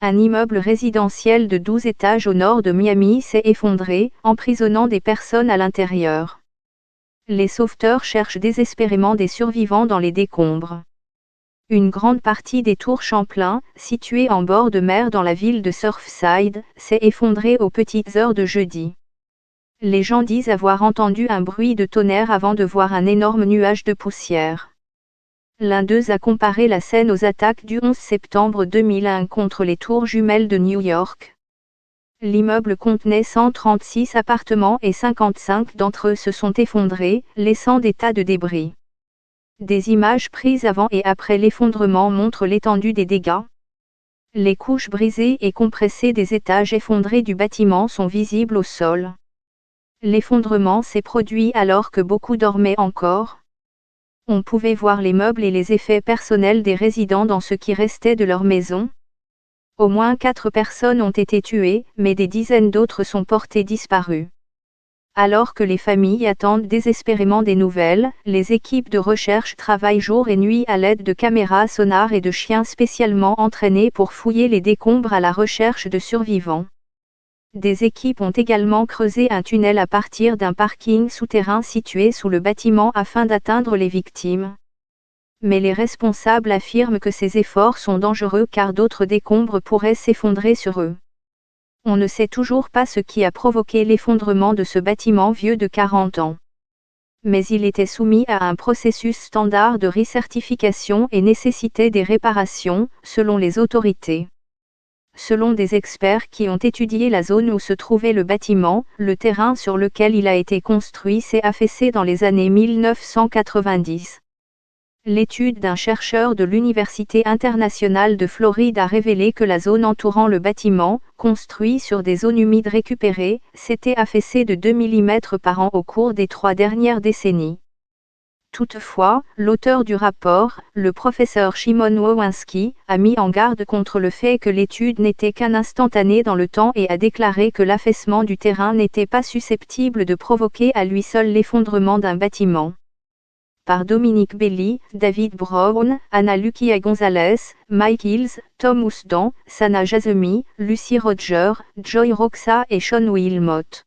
Un immeuble résidentiel de 12 étages au nord de Miami s'est effondré, emprisonnant des personnes à l'intérieur. Les sauveteurs cherchent désespérément des survivants dans les décombres. Une grande partie des tours Champlain, situées en bord de mer dans la ville de Surfside, s'est effondrée aux petites heures de jeudi. Les gens disent avoir entendu un bruit de tonnerre avant de voir un énorme nuage de poussière. L'un d'eux a comparé la scène aux attaques du 11 septembre 2001 contre les tours jumelles de New York. L'immeuble contenait 136 appartements et 55 d'entre eux se sont effondrés, laissant des tas de débris. Des images prises avant et après l'effondrement montrent l'étendue des dégâts. Les couches brisées et compressées des étages effondrés du bâtiment sont visibles au sol. L'effondrement s'est produit alors que beaucoup dormaient encore. On pouvait voir les meubles et les effets personnels des résidents dans ce qui restait de leur maison. Au moins 4 personnes ont été tuées, mais des dizaines d'autres sont portées disparues. Alors que les familles attendent désespérément des nouvelles, les équipes de recherche travaillent jour et nuit à l'aide de caméras sonars et de chiens spécialement entraînés pour fouiller les décombres à la recherche de survivants. Des équipes ont également creusé un tunnel à partir d'un parking souterrain situé sous le bâtiment afin d'atteindre les victimes. Mais les responsables affirment que ces efforts sont dangereux car d'autres décombres pourraient s'effondrer sur eux. On ne sait toujours pas ce qui a provoqué l'effondrement de ce bâtiment vieux de 40 ans. Mais il était soumis à un processus standard de recertification et nécessitait des réparations, selon les autorités. Selon des experts qui ont étudié la zone où se trouvait le bâtiment, le terrain sur lequel il a été construit s'est affaissé dans les années 1990. L'étude d'un chercheur de l'Université internationale de Floride a révélé que la zone entourant le bâtiment, construit sur des zones humides récupérées, s'était affaissée de 2 mm par an au cours des 3 dernières décennies. Toutefois, l'auteur du rapport, le professeur Szymon Wawinski, a mis en garde contre le fait que l'étude n'était qu'un instantané dans le temps et a déclaré que l'affaissement du terrain n'était pas susceptible de provoquer à lui seul l'effondrement d'un bâtiment. Par Dominique Belli, David Brown, Anna Lucia Gonzalez, Mike Hills, Tom Ousdan, Sana Jazemi, Lucy Roger, Joy Roxa et Sean Wilmot.